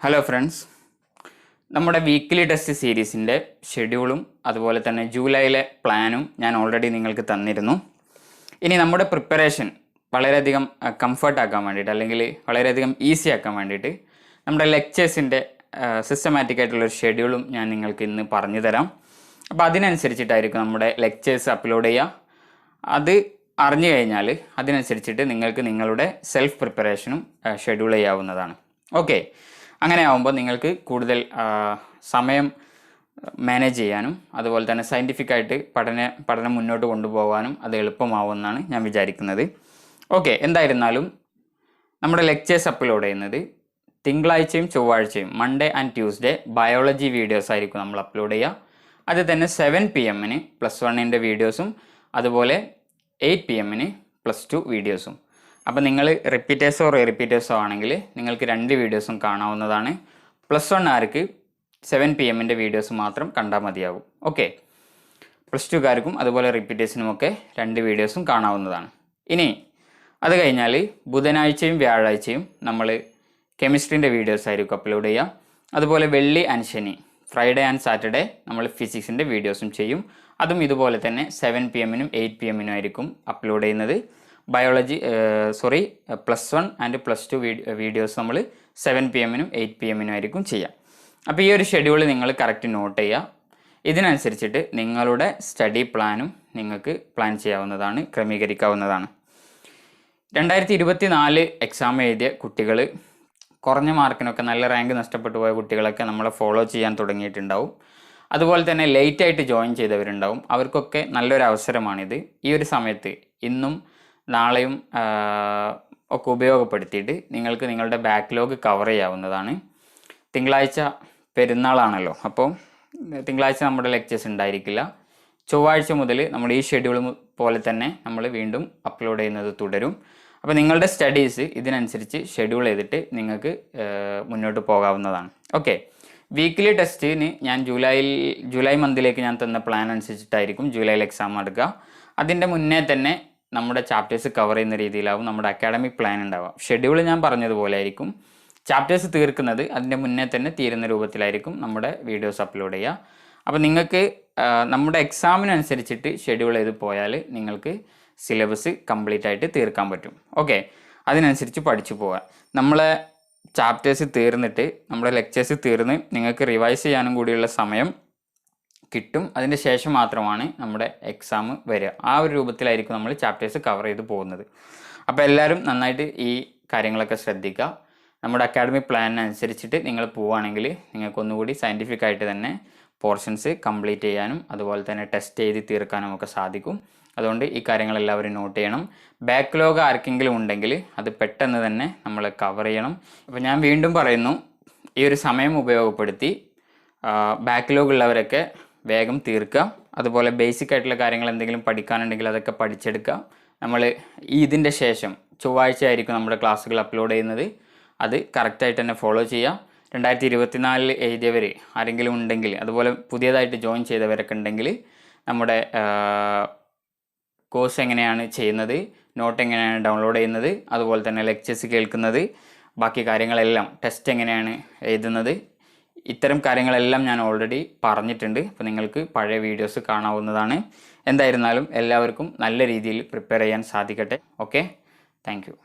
Hello friends, നമ്മുടെ weekly test സീരീസിൻ്റെ ഷെഡ്യൂളും അതുപോലെ തന്നെ ജൂലൈയിലെ പ്ലാനും ഞാൻ ഓൾറെഡി നിങ്ങൾക്ക് തന്നിരുന്നു. ഇനി നമ്മുടെ പ്രിപ്പറേഷൻ വളരെയധികം കംഫർട്ടാക്കാൻ വേണ്ടിയിട്ട് അല്ലെങ്കിൽ വളരെയധികം ഈസി ആക്കാൻ വേണ്ടിയിട്ട് നമ്മുടെ ലെക്ചേഴ്സിൻ്റെ സിസ്റ്റമാറ്റിക് ആയിട്ടുള്ളൊരു ഷെഡ്യൂളും ഞാൻ നിങ്ങൾക്ക് ഇന്ന് പറഞ്ഞു തരാം. അപ്പോൾ അതിനനുസരിച്ചിട്ടായിരിക്കും നമ്മുടെ ലെക്ചേഴ്സ് അപ്ലോഡ് ചെയ്യുക. അത് അറിഞ്ഞു കഴിഞ്ഞാൽ അതിനനുസരിച്ചിട്ട് നിങ്ങൾക്ക് നിങ്ങളുടെ സെൽഫ് പ്രിപ്പറേഷനും ഷെഡ്യൂൾ ചെയ്യാവുന്നതാണ്. ഓക്കെ, അങ്ങനെ ആകുമ്പോൾ നിങ്ങൾക്ക് കൂടുതൽ സമയം മാനേജ് ചെയ്യാനും അതുപോലെ തന്നെ സയൻറ്റിഫിക്കായിട്ട് പഠനം മുന്നോട്ട് കൊണ്ടുപോകാനും അത് എളുപ്പമാവുമെന്നാണ് ഞാൻ വിചാരിക്കുന്നത്. ഓക്കെ, എന്തായിരുന്നാലും നമ്മുടെ ലെക്ചേഴ്സ് അപ്ലോഡ് ചെയ്യുന്നത് തിങ്കളാഴ്ചയും ചൊവ്വാഴ്ചയും Monday and Tuesday biology videos ആയിരിക്കും നമ്മൾ അപ്ലോഡ് ചെയ്യുക. അത് തന്നെ 7 PM +1 വീഡിയോസും അതുപോലെ 8 PM +2 വീഡിയോസും. അപ്പോൾ നിങ്ങൾ റിപ്പീറ്റേഴ്സോ ആണെങ്കിൽ നിങ്ങൾക്ക് 2 വീഡിയോസും കാണാവുന്നതാണ്. +1 ആർക്ക് 7 PM വീഡിയോസ് മാത്രം കണ്ടാൽ മതിയാകും. ഓക്കെ, +2കാർക്കും അതുപോലെ റിപ്പീറ്റേഴ്സിനുമൊക്കെ 2 വീഡിയോസും കാണാവുന്നതാണ്. ഇനി അത് കഴിഞ്ഞാൽ ബുധനാഴ്ചയും വ്യാഴാഴ്ചയും നമ്മൾ കെമിസ്ട്രീൻ്റെ വീഡിയോസ് ആയിരിക്കും അപ്ലോഡ് ചെയ്യുക. അതുപോലെ വെള്ളി ആൻഡ് ശനി, ഫ്രൈഡേ ആൻഡ് സാറ്റർഡേ നമ്മൾ ഫിസിക്സിൻ്റെ വീഡിയോസും ചെയ്യും. അതും ഇതുപോലെ തന്നെ 7 PM 8 PM ആയിരിക്കും അപ്ലോഡ് ചെയ്യുന്നത്. ബയോളജി +1 ആൻഡ് +2 വീഡിയോസ് നമ്മൾ 7 PM 8 PM ആയിരിക്കും ചെയ്യുക. അപ്പോൾ ഈ ഒരു ഷെഡ്യൂൾ നിങ്ങൾ കറക്റ്റ് നോട്ട് ചെയ്യുക. ഇതിനനുസരിച്ചിട്ട് നിങ്ങളുടെ സ്റ്റഡി പ്ലാനും നിങ്ങൾക്ക് പ്ലാൻ ചെയ്യാവുന്നതാണ്, ക്രമീകരിക്കാവുന്നതാണ്. 2024 എക്സാം എഴുതിയ കുട്ടികൾ, കുറഞ്ഞ മാർക്കിനൊക്കെ നല്ല റാങ്ക് നഷ്ടപ്പെട്ടു പോയ കുട്ടികളൊക്കെ നമ്മളെ ഫോളോ ചെയ്യാൻ തുടങ്ങിയിട്ടുണ്ടാവും. അതുപോലെ തന്നെ ലേറ്റായിട്ട് ജോയിൻ ചെയ്തവരുണ്ടാവും. അവർക്കൊക്കെ നല്ലൊരു അവസരമാണിത്. ഈ ഒരു സമയത്ത് ഇന്നും നാളെയും ഒക്കെ ഉപയോഗപ്പെടുത്തിയിട്ട് നിങ്ങൾക്ക് നിങ്ങളുടെ ബാക്ക്ലോഗ് കവർ ചെയ്യാവുന്നതാണ്. തിങ്കളാഴ്ച പെരുന്നാളാണല്ലോ, അപ്പോൾ തിങ്കളാഴ്ച നമ്മുടെ ലെക്ചേഴ്സ് ഉണ്ടായിരിക്കില്ല. ചൊവ്വാഴ്ച മുതൽ നമ്മൾ ഈ ഷെഡ്യൂൾ പോലെ തന്നെ നമ്മൾ വീണ്ടും അപ്ലോഡ് ചെയ്യുന്നത് തുടരും. അപ്പോൾ നിങ്ങളുടെ സ്റ്റഡീസ് ഇതിനനുസരിച്ച് ഷെഡ്യൂൾ ചെയ്തിട്ട് നിങ്ങൾക്ക് മുന്നോട്ട് പോകാവുന്നതാണ്. ഓക്കെ, വീക്ക്ലി ടെസ്റ്റിന് ഞാൻ ജൂലൈ മന്തിലേക്ക് ഞാൻ തന്ന പ്ലാൻ അനുസരിച്ചിട്ടായിരിക്കും ജൂലൈയിൽ എക്സാം നടക്കുക. അതിൻ്റെ മുന്നേ തന്നെ നമ്മുടെ ചാപ്റ്റേഴ്സ് കവർ ചെയ്യുന്ന രീതിയിലാവും നമ്മുടെ അക്കാഡമിക് പ്ലാൻ ഉണ്ടാവുക. ഷെഡ്യൂൾ ഞാൻ പറഞ്ഞതുപോലെ ആയിരിക്കും. ചാപ്റ്റേഴ്സ് തീർക്കുന്നത് അതിൻ്റെ മുന്നേ തന്നെ തീരുന്ന രൂപത്തിലായിരിക്കും നമ്മുടെ വീഡിയോസ് അപ്ലോഡ് ചെയ്യുക. അപ്പോൾ നിങ്ങൾക്ക് നമ്മുടെ എക്സാമിനനുസരിച്ചിട്ട് ഷെഡ്യൂൾ ചെയ്ത് പോയാൽ നിങ്ങൾക്ക് സിലബസ് കംപ്ലീറ്റ് ആയിട്ട് തീർക്കാൻ പറ്റും. ഓക്കെ, അതിനനുസരിച്ച് പഠിച്ചു പോകാം. നമ്മളെ ചാപ്റ്റേഴ്സ് തീർന്നിട്ട് നമ്മുടെ ലെക്ചേഴ്സ് തീർന്ന് നിങ്ങൾക്ക് റിവൈസ് ചെയ്യാനും കൂടിയുള്ള സമയം കിട്ടും. അതിൻ്റെ ശേഷം മാത്രമാണ് നമ്മുടെ എക്സാം വരിക. ആ ഒരു രൂപത്തിലായിരിക്കും നമ്മൾ ചാപ്റ്റേഴ്സ് കവർ ചെയ്ത് പോകുന്നത്. അപ്പോൾ എല്ലാവരും നന്നായിട്ട് ഈ കാര്യങ്ങളൊക്കെ ശ്രദ്ധിക്കുക. നമ്മുടെ അക്കാഡമിക് പ്ലാനിനനുസരിച്ചിട്ട് നിങ്ങൾ പോവുകയാണെങ്കിൽ നിങ്ങൾക്കൊന്നുകൂടി സയൻറ്റിഫിക് ആയിട്ട് തന്നെ പോർഷൻസ് കംപ്ലീറ്റ് ചെയ്യാനും അതുപോലെ തന്നെ ടെസ്റ്റ് ചെയ്ത് തീർക്കാനും ഒക്കെ സാധിക്കും. അതുകൊണ്ട് ഈ കാര്യങ്ങളെല്ലാവരും നോട്ട് ചെയ്യണം. ബാക്ക്ലോഗ് ആർക്കെങ്കിലും ഉണ്ടെങ്കിൽ അത് പെട്ടെന്ന് തന്നെ നമ്മൾ കവർ ചെയ്യണം. അപ്പോൾ ഞാൻ വീണ്ടും പറയുന്നു, ഈ ഒരു സമയം ഉപയോഗപ്പെടുത്തി ബാക്ക്ലോഗ് ഉള്ളവരൊക്കെ വേഗം തീർക്കുക. അതുപോലെ ബേസിക് ആയിട്ടുള്ള കാര്യങ്ങൾ എന്തെങ്കിലും പഠിക്കാനുണ്ടെങ്കിൽ അതൊക്കെ പഠിച്ചെടുക്കുക. നമ്മൾ ഇതിൻ്റെ ശേഷം ചൊവ്വാഴ്ച ആയിരിക്കും നമ്മുടെ ക്ലാസ്സുകൾ അപ്ലോഡ് ചെയ്യുന്നത്. അത് കറക്റ്റായിട്ട് തന്നെ ഫോളോ ചെയ്യുക. 2024 എഴുതിയവർ ആരെങ്കിലും ഉണ്ടെങ്കിൽ, അതുപോലെ പുതിയതായിട്ട് ജോയിൻ ചെയ്തവരൊക്കെ ഉണ്ടെങ്കിൽ നമ്മുടെ കോഴ്സ് എങ്ങനെയാണ് ചെയ്യുന്നത്, നോട്ട് എങ്ങനെയാണ് ഡൗൺലോഡ് ചെയ്യുന്നത്, അതുപോലെ തന്നെ ലെക്ചേഴ്സ് കേൾക്കുന്നത്, ബാക്കി കാര്യങ്ങളെല്ലാം, ടെസ്റ്റ് എങ്ങനെയാണ് എഴുതുന്നത്, ഇത്തരം കാര്യങ്ങളെല്ലാം ഞാൻ ഓൾറെഡി പറഞ്ഞിട്ടുണ്ട്. അപ്പോൾ നിങ്ങൾക്ക് പഴയ വീഡിയോസ് കാണാവുന്നതാണ്. എന്തായിരുന്നാലും എല്ലാവർക്കും നല്ല രീതിയിൽ പ്രിപ്പയർ ചെയ്യാൻ സാധിക്കട്ടെ. Okay, thank you.